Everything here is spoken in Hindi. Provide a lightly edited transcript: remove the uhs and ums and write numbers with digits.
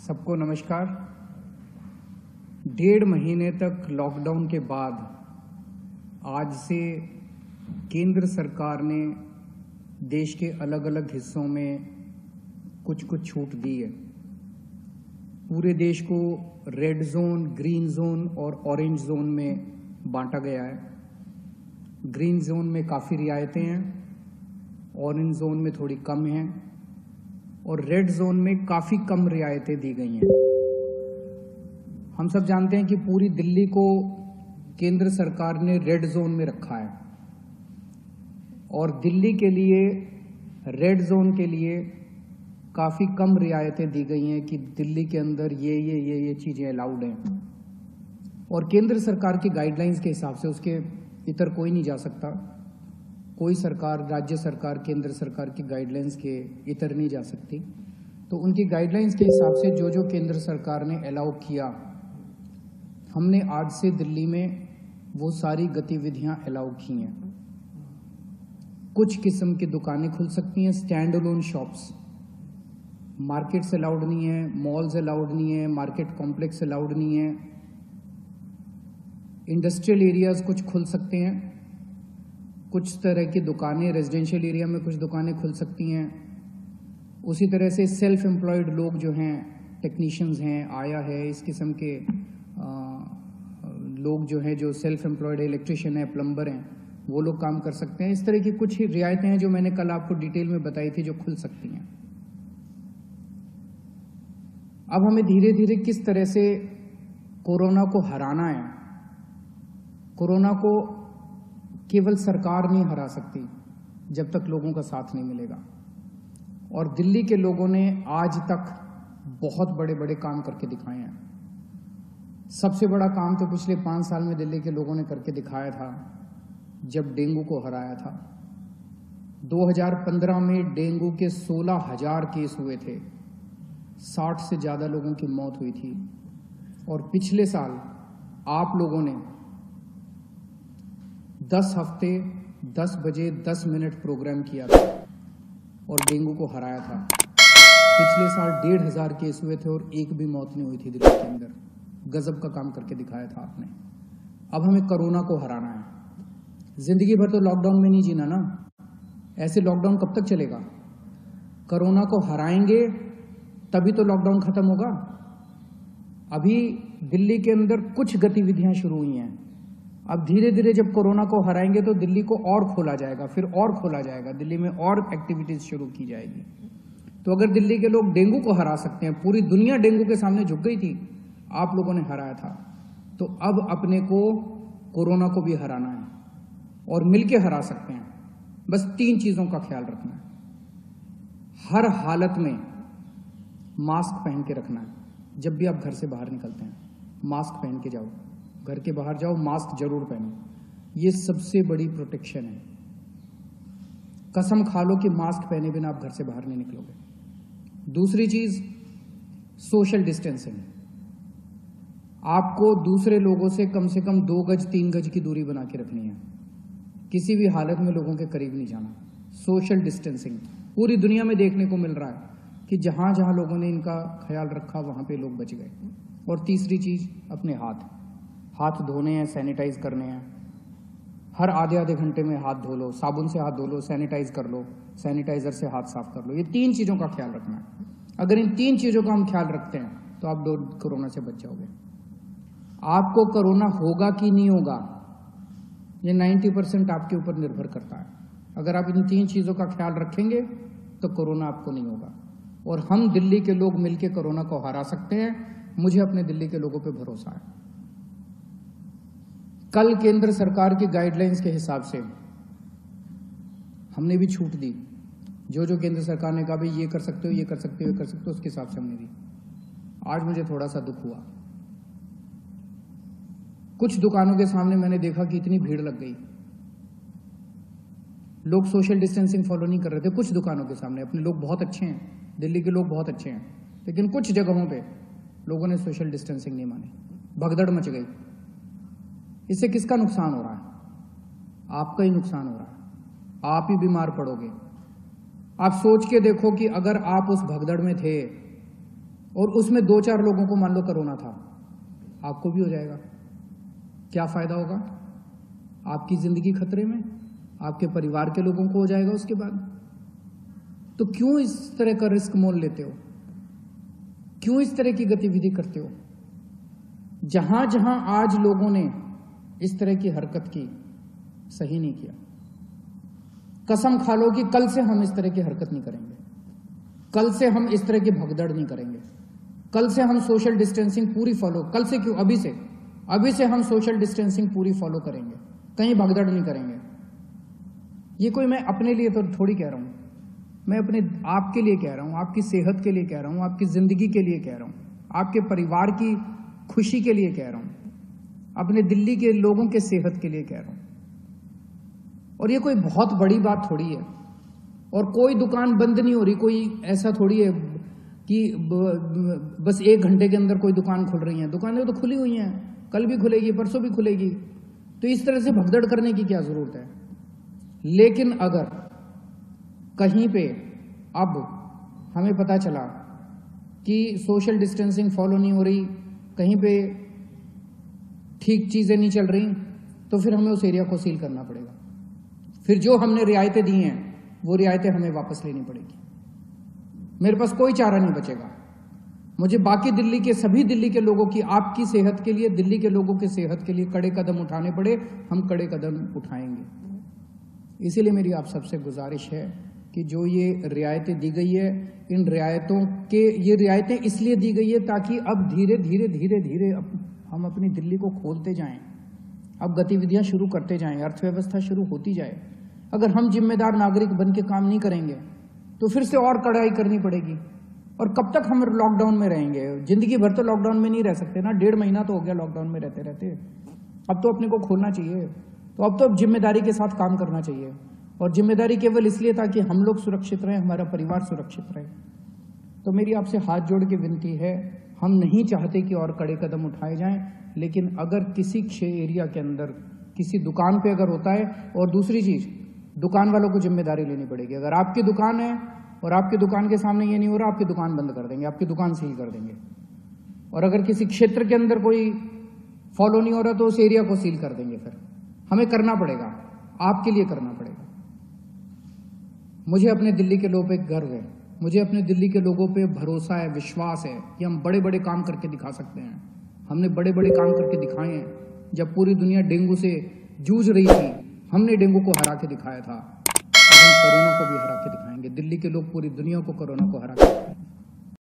सबको नमस्कार। 1.5 महीने तक लॉकडाउन के बाद आज से केंद्र सरकार ने देश के अलग अलग हिस्सों में कुछ कुछ छूट दी है। पूरे देश को रेड जोन, ग्रीन जोन और ऑरेंज जोन में बांटा गया है। ग्रीन जोन में काफ़ी रियायतें हैं, ऑरेंज जोन में थोड़ी कम हैं और रेड जोन में काफ़ी कम रियायतें दी गई हैं। हम सब जानते हैं कि पूरी दिल्ली को केंद्र सरकार ने रेड जोन में रखा है और दिल्ली के लिए रेड जोन के लिए काफ़ी कम रियायतें दी गई हैं कि दिल्ली के अंदर ये चीज़ें अलाउड हैं और केंद्र सरकार की गाइडलाइंस के हिसाब से उसके इतर कोई नहीं जा सकता। कोई सरकार, राज्य सरकार, केंद्र सरकार की गाइडलाइंस के इतर नहीं जा सकती। तो उनकी गाइडलाइंस के हिसाब से जो जो केंद्र सरकार ने अलाउ किया, हमने आज से दिल्ली में वो सारी गतिविधियां अलाउ की हैं। कुछ किस्म की दुकानें खुल सकती हैं, stand alone shops. Markets allowed नहीं है, मॉल्स अलाउड नहीं है, मार्केट कॉम्प्लेक्स अलाउड नहीं है। इंडस्ट्रियल एरियाज कुछ खुल सकते हैं, कुछ तरह की दुकानें, रेजिडेंशियल एरिया में कुछ दुकानें खुल सकती हैं। उसी तरह से सेल्फ एम्प्लॉयड लोग जो हैं, टेक्नीशियंस हैं, आया है, इस किस्म के लोग जो हैं, जो सेल्फ एम्प्लॉयड है, इलेक्ट्रिशियन है, प्लम्बर हैं, वो लोग काम कर सकते हैं। इस तरह की कुछ रियायतें हैं जो मैंने कल आपको डिटेल में बताई थी, जो खुल सकती हैं। अब हमें धीरे धीरे किस तरह से कोरोना को हराना है। कोरोना को केवल सरकार नहीं हरा सकती जब तक लोगों का साथ नहीं मिलेगा। और दिल्ली के लोगों ने आज तक बहुत बड़े बड़े काम करके दिखाए हैं। सबसे बड़ा काम तो पिछले 5 साल में दिल्ली के लोगों ने करके दिखाया था जब डेंगू को हराया था। 2015 में डेंगू के 16,000 केस हुए थे, 60 से ज़्यादा लोगों की मौत हुई थी। और पिछले साल आप लोगों ने 10 हफ्ते 10 बजे 10 मिनट प्रोग्राम किया था और डेंगू को हराया था। पिछले साल 1,500 केस हुए थे और एक भी मौत नहीं हुई थी दिल्ली के अंदर। गजब का काम करके दिखाया था आपने। अब हमें कोरोना को हराना है। जिंदगी भर तो लॉकडाउन में नहीं जीना ना। ऐसे लॉकडाउन कब तक चलेगा? कोरोना को हराएंगे तभी तो लॉकडाउन खत्म होगा। अभी दिल्ली के अंदर कुछ गतिविधियां शुरू हुई हैं। अब धीरे धीरे जब कोरोना को हराएंगे तो दिल्ली को और खोला जाएगा, फिर और खोला जाएगा, दिल्ली में और एक्टिविटीज शुरू की जाएगी। तो अगर दिल्ली के लोग डेंगू को हरा सकते हैं, पूरी दुनिया डेंगू के सामने झुक गई थी, आप लोगों ने हराया था, तो अब अपने को कोरोना को भी हराना है और मिलके हरा सकते हैं। बस 3 चीजों का ख्याल रखना है। हर हालत में मास्क पहन के रखना है। जब भी आप घर से बाहर निकलते हैं मास्क पहन के जाओ। घर के बाहर जाओ, मास्क जरूर पहनो। ये सबसे बड़ी प्रोटेक्शन है। कसम खा लो कि मास्क पहने बिना आप घर से बाहर नहीं निकलोगे। दूसरी चीज, सोशल डिस्टेंसिंग। आपको दूसरे लोगों से कम 2 गज 3 गज की दूरी बना के रखनी है। किसी भी हालत में लोगों के करीब नहीं जाना। सोशल डिस्टेंसिंग पूरी दुनिया में देखने को मिल रहा है कि जहां जहां लोगों ने इनका ख्याल रखा वहां पे लोग बच गए। और तीसरी चीज, अपने हाथ धोने हैं, सैनिटाइज करने हैं। हर आधे घंटे में हाथ धो लो, साबुन से हाथ धो लो, सैनिटाइज कर लो, सैनिटाइजर से हाथ साफ कर लो। ये 3 चीजों का ख्याल रखना है। अगर इन 3 चीजों का हम ख्याल रखते हैं तो आप कोरोना से बच जाओगे। आपको कोरोना होगा कि नहीं होगा, ये 90% आपके ऊपर निर्भर करता है। अगर आप इन 3 चीजों का ख्याल रखेंगे तो कोरोना आपको नहीं होगा और हम दिल्ली के लोग मिलकर कोरोना को हरा सकते हैं। मुझे अपने दिल्ली के लोगों पे भरोसा है। कल केंद्र सरकार की गाइडलाइंस के हिसाब से हमने भी छूट दी। जो जो केंद्र सरकार ने कहा भाई ये कर सकते हो, ये कर सकते हो, ये कर सकते हो, उसके हिसाब से हमने दी। आज मुझे थोड़ा सा दुख हुआ। कुछ दुकानों के सामने मैंने देखा कि इतनी भीड़ लग गई, लोग सोशल डिस्टेंसिंग फॉलो नहीं कर रहे थे। कुछ दुकानों के सामने अपने लोग बहुत अच्छे हैं, दिल्ली के लोग बहुत अच्छे हैं, लेकिन कुछ जगहों पे लोगों ने सोशल डिस्टेंसिंग नहीं मानी, भगदड़ मच गई। इससे किसका नुकसान हो रहा है? आपका ही नुकसान हो रहा है। आप ही बीमार पड़ोगे। आप सोच के देखो कि अगर आप उस भगदड़ में थे और उसमें 2-4 लोगों को मान लो कोरोना था, आपको भी हो जाएगा, क्या फायदा होगा? आपकी जिंदगी खतरे में, आपके परिवार के लोगों को हो जाएगा उसके बाद। तो क्यों इस तरह का रिस्क मोल लेते हो? क्यों इस तरह की गतिविधि करते हो? जहां जहां आज लोगों ने इस तरह की हरकत की, सही नहीं किया। कसम खा लो कि कल से हम इस तरह की हरकत नहीं करेंगे, कल से हम इस तरह की भगदड़ नहीं करेंगे, कल से हम सोशल डिस्टेंसिंग पूरी फॉलो, कल से क्यों, अभी से हम सोशल डिस्टेंसिंग पूरी फॉलो करेंगे, कहीं भगदड़ नहीं करेंगे। ये कोई मैं अपने लिए तो थोड़ी कह रहा हूं, मैं अपने आपके लिए कह रहा हूं, आपकी सेहत के लिए कह रहा हूं, आपकी जिंदगी के लिए कह रहा हूं, आपके परिवार की खुशी के लिए कह रहा हूं, अपने दिल्ली के लोगों के सेहत के लिए कह रहा हूं। और ये कोई बहुत बड़ी बात थोड़ी है, और कोई दुकान बंद नहीं हो रही, कोई ऐसा थोड़ी है कि बस 1 घंटे के अंदर कोई दुकान खुल रही है। दुकानें तो खुली हुई हैं, कल भी खुलेगी, परसों भी खुलेगी। तो इस तरह से भगदड़ करने की क्या जरूरत है? लेकिन अगर कहीं पे अब हमें पता चला कि सोशल डिस्टेंसिंग फॉलो नहीं हो रही, कहीं पे ठीक चीजें नहीं चल रही, तो फिर हमें उस एरिया को सील करना पड़ेगा। फिर जो हमने रियायतें दी हैं वो रियायतें हमें वापस लेनी पड़ेगी। मेरे पास कोई चारा नहीं बचेगा। मुझे बाकी दिल्ली के, सभी दिल्ली के लोगों की, आपकी सेहत के लिए, दिल्ली के लोगों की सेहत के लिए कड़े कदम उठाने पड़े, हम कड़े कदम उठाएंगे। इसीलिए मेरी आप सबसे गुजारिश है कि जो ये रियायतें दी गई है, इन रियायतों के, ये रियायतें इसलिए दी गई है ताकि अब धीरे धीरे हम अपनी दिल्ली को खोलते जाएं, अब गतिविधियां शुरू करते जाएं, अर्थव्यवस्था शुरू होती जाए। अगर हम जिम्मेदार नागरिक बन के काम नहीं करेंगे तो फिर से और कड़ाई करनी पड़ेगी। और कब तक हम लॉकडाउन में रहेंगे? जिंदगी भर तो लॉकडाउन में नहीं रह सकते ना, 1.5 महीना तो हो गया लॉकडाउन में रहते रहते। अब तो अपने को खोलना चाहिए, तो अब तो जिम्मेदारी के साथ काम करना चाहिए। और जिम्मेदारी केवल इसलिए ताकि हम लोग सुरक्षित रहें, हमारा परिवार सुरक्षित रहे। तो मेरी आपसे हाथ जोड़ के विनती है, हम नहीं चाहते कि और कड़े कदम उठाए जाएं, लेकिन अगर किसी एरिया के अंदर किसी दुकान पे अगर होता है, और दूसरी चीज, दुकान वालों को जिम्मेदारी लेनी पड़ेगी। अगर आपकी दुकान है और आपकी दुकान के सामने ये नहीं हो रहा, आपकी दुकान बंद कर देंगे, आपकी दुकान सील कर देंगे। और अगर किसी क्षेत्र के अंदर कोई फॉलो नहीं हो रहा तो उस एरिया को सील कर देंगे। फिर हमें करना पड़ेगा, आपके लिए करना पड़ेगा। मुझे अपने दिल्ली के लोगों पे गर्व है, मुझे अपने दिल्ली के लोगों पे भरोसा है, विश्वास है कि हम बड़े बड़े काम करके दिखा सकते हैं। हमने बड़े बड़े काम करके दिखाए हैं। जब पूरी दुनिया डेंगू से जूझ रही थी, हमने डेंगू को हरा के दिखाया था। अब हम कोरोना को भी हरा के दिखाएंगे। दिल्ली के लोग पूरी दुनिया को कोरोना को हरा के दिखाएंगे।